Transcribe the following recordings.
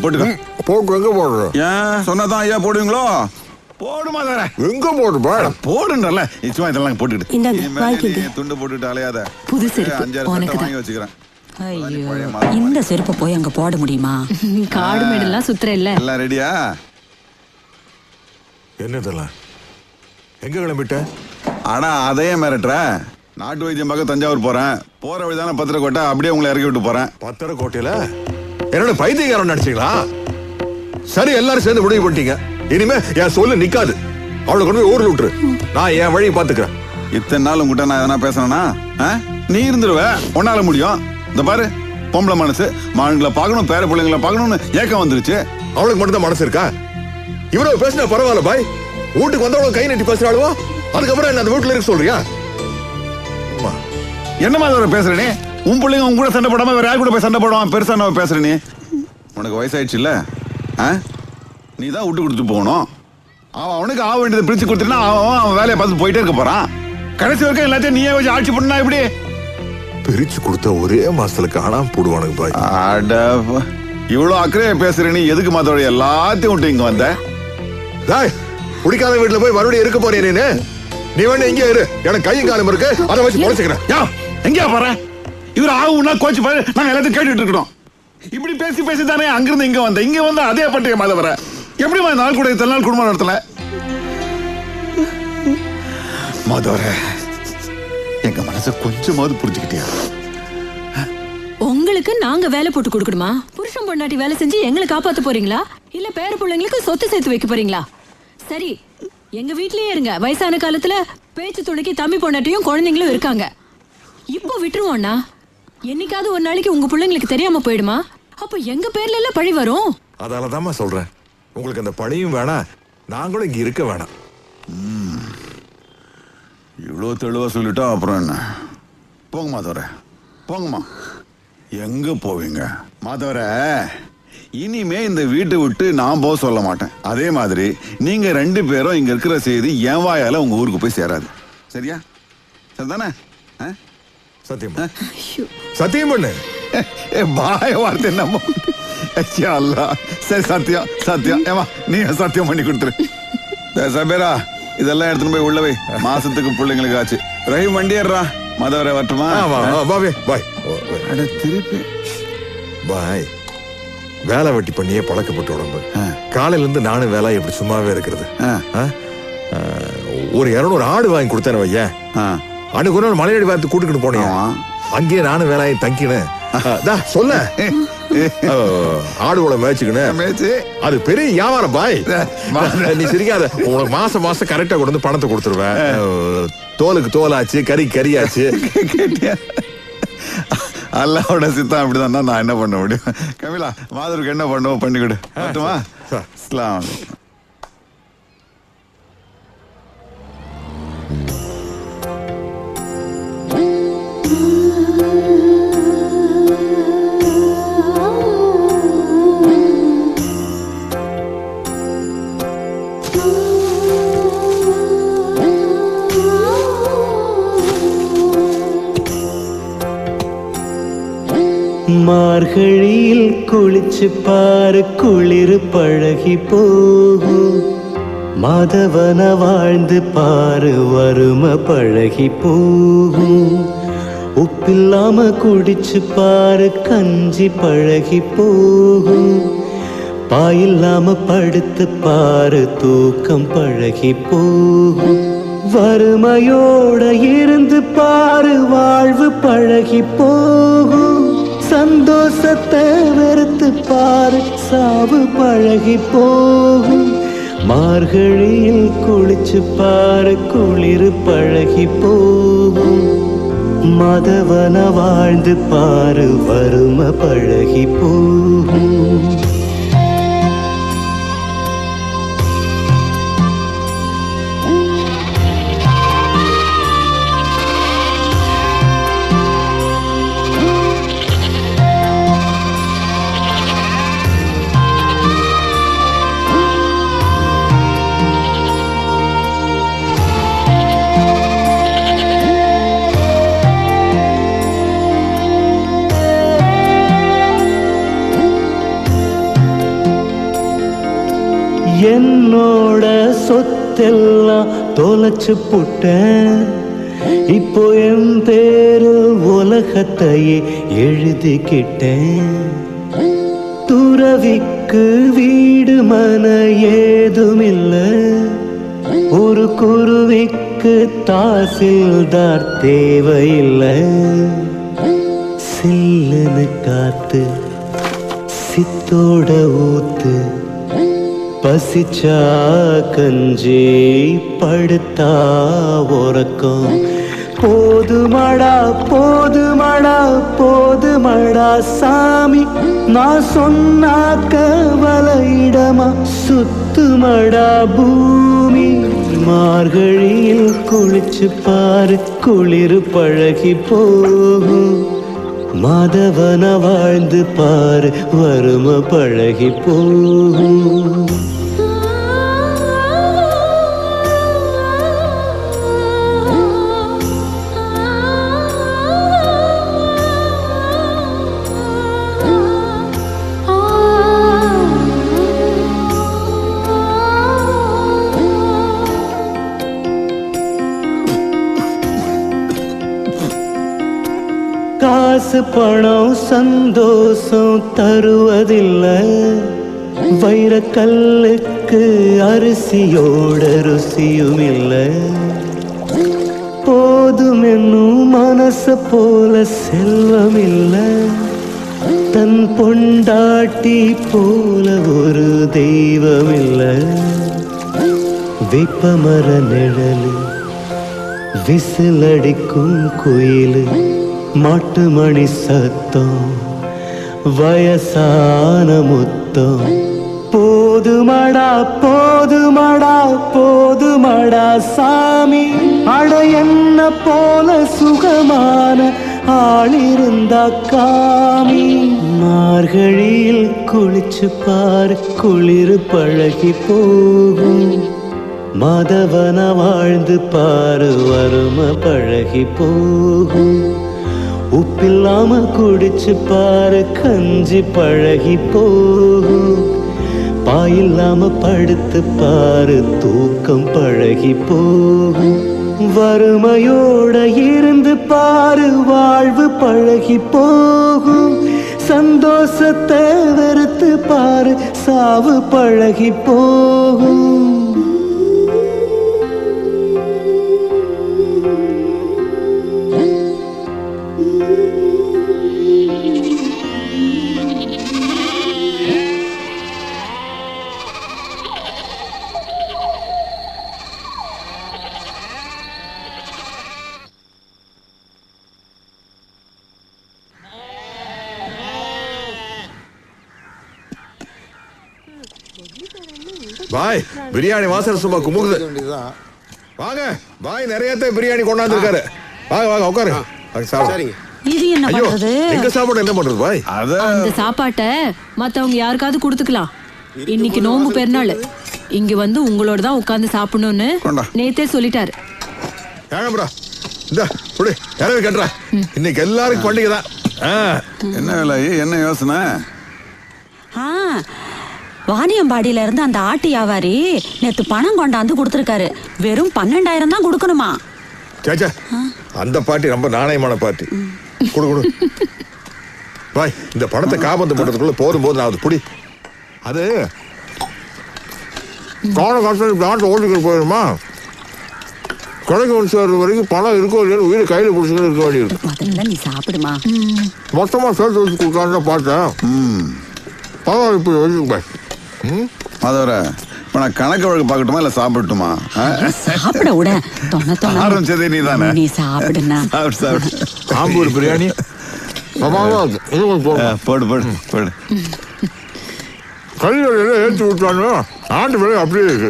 போட்டுக்க. போட்டு எங்க போடுற? ஏன் சொன்னதான் ஐயா போடுவீங்களோ? போடுமா தர எங்க போடுப்பா? போடுன்றல சும்மா இதெல்லாம் போட்டுக்கிட்டு துண்டு போட்டுட்டு அலையாத. புது செருப்பு 5-6 உனக்கு வாங்கி வச்சுக்கிறேன். ஐயோ, இந்த செருப்பை போய் அங்க போட முடியுமா? காடு மேடெல்லாம் சுத்துற இல்ல. எல்லாம் ரெடியா? என்னதெல்லாம் எங்க கிளம்பிட்ட? ஆனா அதே மிரட்டுற. நாட்டு வைத்தியம் பார்க்க தஞ்சாவூர் போறேன். போற வழிதானே பத்திரக்கோட்டை, அப்படியே உங்களை இறக்கி விட்டு போறேன். பத்திரக்கோட்டையில என்னோட பைத்தியக்காரன் நினைச்சீங்களா? சரி, எல்லாரும் சேர்ந்து முடிவு பண்ணிட்டீங்க. இனிமே என் சொல்லு நிக்காது. அவளை கொண்டு போய் ஊர்ல விட்டுரு. நான் என் வழியை பாத்துக்கிறேன். இத்தனை நாள் உங்ககிட்ட நான் எதனா பேசணும்னா நீ இருந்துருவ. உன்னால முடியும். இந்த பாரு, பொம்பளை மனசு, மான்களை பார்க்கணும், பேர பிள்ளைங்களை பார்க்கணும்னு ஏக்கம் வந்துருச்சு. அவளுக்கு மட்டும் தான் மனசு இருக்கா? இவ்வளவு பேசினா பரவாயில்ல பாய். வீட்டுக்கு வந்தவளும் கை நட்டி பேசுறாளுவோ, அதுக்கப்புறம் என்ன அந்த வீட்டுல இருக்க சொல்றியா? என்ன மாதிரி பேசுற நீ? உன் பிள்ளைங்க உன் கூட சண்டை போடாம வேற யார் கூட போய் சண்டை போடுவான்? பெருசா நம்ம பேசுற நீ? உனக்கு வயசாயிடுச்சு இல்ல? நீ தான் விட்டு கொடுத்து போகணும். அவனுக்கு ஆக வேண்டியதை பிரிச்சு கொடுத்துட்டா அவன் வேலையை பார்த்து போயிட்டே இருக்க போறான். கடைசி வரைக்கும் எல்லாத்தையும் நீயே வச்சு ஆட்சி பண்ணா இப்படி பிரிச்சு கொடுத்த ஒரே மாசத்துல காணாம போடுவானுங்க பாய். இவ்வளவு அக்கறையா பேசுற நீ எதுக்கு மாத்தோட எல்லாத்தையும் விட்டு இங்க வந்த? குடிக்காத வீட்டுல போய் மறுபடியும் இருக்க போறேன் நீ. நீ வேணா இங்கே இரு, எனக்கு கையும் காலம் இருக்கு, அதை வச்சு பொழைச்சுக்கிறேன். எங்கயா போற? இவர் ஆகும்னா கோச்சு பாரு, நாங்க எல்லாத்தையும் கேட்டுட்டு இருக்கணும். இப்படி பேசி பேசி தானே அங்கிருந்து இங்க வந்த. இங்க வந்து அதே பண்றீங்க மாதவர. எப்படி நாள் கூட இத்தனை நாள் குடும்பம் நடத்தல? மாதவர, எங்க மனச கொஞ்சமாவது புரிஞ்சுக்கிட்டியா? உங்களுக்கு நாங்க வேலை போட்டு கொடுக்கணுமா? புருஷன் பொண்டாட்டி வேலை செஞ்சு எங்களை காப்பாத்த போறீங்களா? இல்ல பேர பிள்ளைங்களுக்கு சொத்து சேர்த்து வைக்க போறீங்களா? சரி, எங்க வீட்லயே இருங்க. வயசான காலத்துல பேச்சு துணைக்கு தம்பி பொண்டாட்டியும் குழந்தைங்களும் இருக்காங்க. இப்போ விட்டுருவோம்னா என்னைக்காவது ஒரு நாளைக்கு உங்க பிள்ளைங்களுக்கு தெரியாம போயிடுமா? அப்ப எங்க பேர்ல எல்லாம் பழி வரும். அதனாலதாம்மா சொல்றேன், உங்களுக்கு அந்த பழியும் வேணாம், நாங்களும் இங்க இருக்க வேணாம். இவ்வளவு தெளிவா சொல்லிட்டா அப்புறம் என்ன? போங்க மாதவர, போங்கம்மா. எங்க போவீங்க மாதவர? இனிமே இந்த வீட்டை விட்டு நான் போக சொல்ல மாட்டேன். அதே மாதிரி நீங்க 2 பேரும் இங்க இருக்கிற செய்தி என் வாயால உங்க ஊருக்கு போய் சேராது. சரியா? சரிதானே? சத்தியம் சத்தியம் பண்ணு. பாய வார்த்தை நம்ம. சரி, சத்தியம் சத்தியம். ஏமா நீ சத்தியம் பண்ணி கொடுத்துரு. சபேரா, இதெல்லாம் எடுத்துன்னு போய் உள்ளவே. மாசத்துக்கு பிள்ளைங்களுக்கு ஆச்சு. ரஹீம் வண்டி ஏறா. மதவரை வரட்டுமா? திருப்பி பாய். வேலை வெட்டி பண்ணியே பழக்கப்பட்ட உடம்பு. காலையில இருந்து நானும் வேலை எப்படி சும்மாவே இருக்கிறது. ஒரு 200 ஆடு வாங்கி கொடுத்தேன் வையன். அன்னைக்கு ஒரு நாள் மலையடி பார்த்து கூட்டுக்கிட்டு போனேன். அங்கேயே நானும் வேலையை தங்கினேன். சொல்ல ஆடுகளை மேய்ச்சிக்கினு அது பெரிய வியாபாரம் பாய். நீ சிரிக்காத. உனக்கு மாசம் மாசம் கரெக்டா கொண்டு வந்து பணத்தை கொடுத்துருவேன். தோலுக்கு தோலாச்சு, கறியாச்சு. அல்லாவோட சித்தம் அப்படிதான். நான் என்ன பண்ண முடியும்? கமிலா, மாதருக்கு என்ன பண்ணுவோம் பண்ணிக்கிடு. அஸ்ஸலாமு அலைக்கும். மார்கழியில் குளிச்சு பாரு, குளிர் பழகி போகும். மாதவன வாழ்ந்து பாரு, வறுமை பழகி போகும். உப்பில்லாம குடிச்சு பாரு, கஞ்சி பழகி போகும். பாயில்லாம படுத்து பாரு, தூக்கம் பழகி போகும். வறுமையோட இருந்து பாரு, வாழ்வு பழகி போகும். சந்தோஷத்தை வெறுத்து பாரு, சாவு பழகி போகும். மார்கழியில் குளிச்சு பாரு, குளிர் பழகி போகும். மதவன வாழ்ந்து பாரு, வறுமை பழகி போகும். சொத்தெல்லாம் தொலைச்சு புட்டேன். இப்போ என் பேரு உலகத்தையே எழுதிக்கிட்டேன். துறவிக்கு வீடு மன ஏதுமில்லை, ஒரு குருவிக்கு தாசில்தார் தேவையில்லை. சில்லுன்னு காத்து சித்தோட ஊத்து, பசிச்சா கஞ்சி படுத்தா உறக்கம். போதுமடா போதுமடா போதுமடா சாமி, நான் சொன்னாக்க வலையிடமா சுத்துமடா பூமி. மார்கழியில் குளிச்சு பாரு, குளிர் பழகி போகும். மாதவன வாழ்ந்து பாரு, வறுமை பழகி போகும். காசு பணம் சந்தோஷம் தருவதில்லை, வைரக்கல்லுக்கு அரிசியோட ருசியும் இல்லை. போதும் என்னும் மனச போல செல்வம் இல்லை, தன் பொண்டாட்டி போல ஒரு தெய்வம் இல்லை. வேப்பமர நிழலு, விசிலடிக்கும் குயிலு, மாட்டு மணி சத்தம், வயசான முத்தம். போதுமடா போதுமடா போதுமடா சாமி, அட என்ன போல சுகமான ஆளிருந்தா காமி. மார்கழியில் குளிச்சு பாரு, குளிர் பழகி போகும். மாதவன வாழ்ந்து பாரு, வறுமை பழகி போகும். உப்பில்லாம குடிச்சு பாரு, கஞ்சி பழகி போகும். பாயில்லாம படுத்து பாரு, தூக்கம் பழகி போகும். வறுமையோட இருந்து பாரு, வாழ்வு பழகி போகும். சந்தோஷத்தை வெறுத்து பாரு, சாவு பழகி போகும். பாய், பிரியாணி வாசனை சும்மா குமுகுது. வாங்க பாய், நிறைய பிரியாணி கொண்டாந்து இருக்காரு. வாங்க வாங்க உட்காரு. இது என்ன ஐயோ, பண்றது? எங்க சாப்பாடு என்ன பண்றது பாய்? அந்த சாப்பாட்டை மத்தவங்க யாருக்காவது கொடுத்துக்கலாம். இன்னைக்கு நோம்பு பெருநாள், இங்க வந்து உங்களோட தான் உட்கார்ந்து சாப்பிடணும்னு நேத்தே சொல்லிட்டாரு. இன்னைக்கு எல்லாருக்கும் பண்டிகை தான். என்ன வேலை, என்ன யோசனை? வாணியம்பாடியில இருந்து அந்த ஆட்டு வியாபாரி நேத்து பணம் கொண்டாந்து கொடுத்திருக்காரு. வெறும் 12,000 தான் கொடுக்கணுமா? சேச்சா, அந்த பாட்டி ரொம்ப நாணயமான பாட்டி. கொடு கொடு பாய், இந்த பணத்தை காபந்து பண்றதுக்குள்ள போதும் போது நான் புடி. அது கால காசு நாட்டு ஓட்டுக்கு போயிடுமா? கடைக்கு சேர்ற வரைக்கும் பணம் இருக்கோ இல்லைன்னு உயிரை கையில பிடிச்சிட்டு இருக்க வேண்டிய இருக்கு. முதல்ல நீ சாப்பிடுமா. மொத்தமா சேர்த்து வச்சு கொடுக்கலான்னு பார்த்தேன். பரவாயில்ல, இப்படி வச்சுக்கு பாய். அதோட இப்ப நான் கணக்கு வழக்கு பார்க்கட்டுமா இல்ல சாப்பிட்டுமா? சாப்பிட விட ஆரம்பிச்சதே நீ தானே. நீ சாப்பிடுனா. ஆம்பூர் பிரியாணி போடு போடு போடு. கறிவேலையில ஏற்றி விட்டானு ஆட்டு வேலை அப்படியே இருக்கு.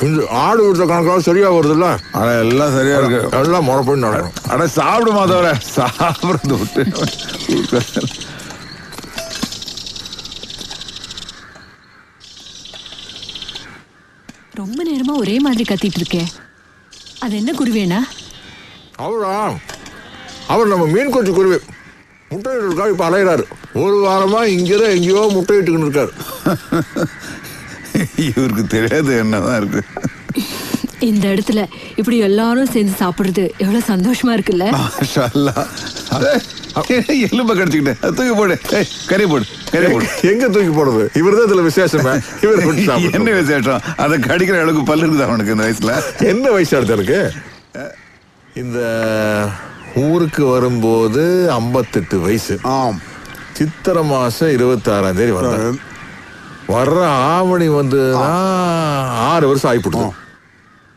இந்த ஆடு விட்ட கணக்காக சரியா வருதுல்ல? அட எல்லாம் சரியா இருக்கு, எல்லாம் முறை போய் நடக்கும். அட சாப்பிடுமா அதோட சாப்பிடுறது விட்டு. ரொம்ப நேரமா ஒரே மாதிரி கத்திட்டு இருக்கேன். அது என்ன குருவேனா? அவரா, அவர் நம்ம மீன் கொச்சி குருவி. முட்டையிட்டு இப்ப அலையிறாரு. ஒரு வாரமா இங்கதான் எங்கேயோ முட்டையிட்டுக்கிட்டு இருக்காரு. இவருக்கு தெரியாது என்னதான் இருக்கு. இந்த இடத்துல இப்படி எல்லாரும் சேர்ந்து சாப்பிடுறது எவ்வளவு சந்தோஷமா இருக்குல்ல. மாஷா அல்லாஹ். எலும்ப கடிச்சுக்கிட்டேன். தூக்கி போடு. கறி போடு, கறி போடு. எங்க தூக்கி போடுறது? இவர்தான் இதுல விசேஷமே. இவர் என்ன விசேஷம்? அதை கடிக்கிற அளவுக்கு பல்லு இருக்குது அவனுக்கு இந்த வயசுல. என்ன வயசு இருக்கு? இந்த ஊருக்கு வரும்போது 58 வயசு. ஆம். சித்திரை மாசம் 26ஆம் தேதி வந்தார். வர்ற ஆவணி வந்து 6 வருஷம் ஆயிப்போடுது.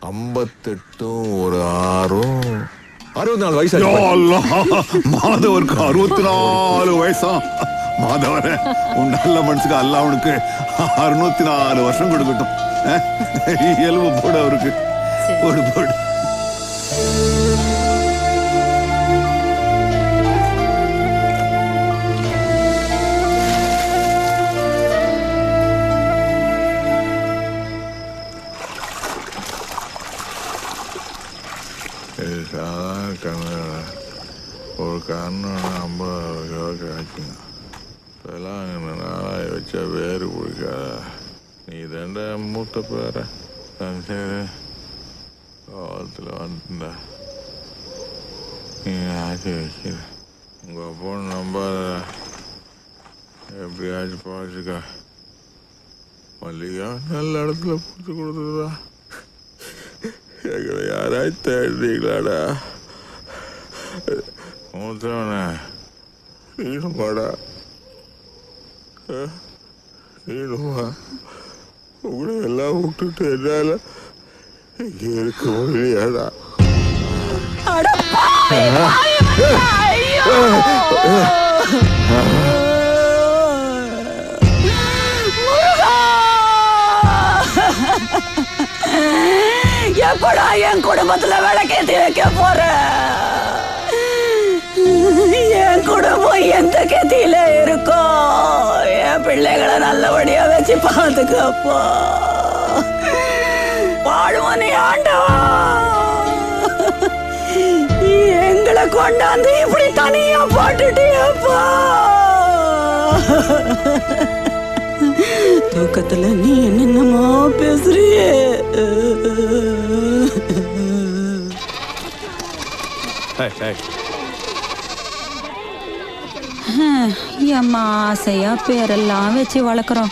58 ஒரு 6 64 வயசு. மாதவருக்கு 64 வயசா? மாதவர உன் நல்ல மனசுக்கு அல்ல அவனுக்கு 604 வருஷம் கொடுக்கட்டும். எலும்பு போடு அவருக்கு. போடு போடு. ஒரு கண்ணு 50 ரூபா காய்ச்சுங்க. இப்பெல்லாம் நாளாக வச்சா வேறு பிடிக்காத. நீ தாண்டா மூத்த பேர சரி காலத்தில் வந்துட்டா. நீ ஆச்சு வைக்கிற உங்கள் பொண்ணு நம்பாத. எப்படியாச்சும் பாச்சுக்கா. மல்லிகா நல்ல இடத்துல பிடிச்சி கொடுத்துருதா. எங்களை யாராச்சும் தேடுறீங்களாடா? மூத்தவனே நீனுமாடா? நீனுமா? உங்களை எல்லாம் விட்டுட்டு என்னால இங்கே இருக்க முடியாதா? எப்படா என் குடும்பத்துல விளக்கேத்தி வைக்க போற? என் குடும்பம் எந்த கத்தியில இருக்கும்? என் பிள்ளைகளை நல்லபடியா வச்சு பாத்துக்கப்போ. வாழ்வனே ஆண்டவா, எங்களை கொண்டாந்து இப்படி தனியா போட்டுட்டியப்பா. தூக்கத்துல நீ என்னென்னமோ பேசுறியே. எம்மா ஆசையா பேரெல்லாம் வச்சு வளர்க்குறோம்.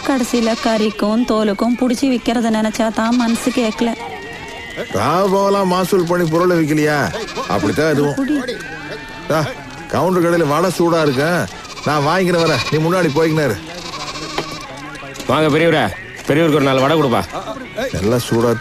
கடைசியில கறிக்கும் தோலுக்கும் பிடிச்சி விற்கிறத நினைச்சா தான் மனசு கேட்கல. ராபாவெல்லாம் மாசூல் பண்ணி பொருளை விற்கலையா? அப்படித்தான் எதுவும். கவுண்டர் கடையில் வடை சூடா இருக்க, நான் வாங்கிக்கிறேன் வரேன். நீ முன்னாடி போய்க்கினாரு. வாங்க பெரியவரே, பெரியவருக்கு ஒரு 4 வடை கொடுப்பா. எல்லாம் சூடா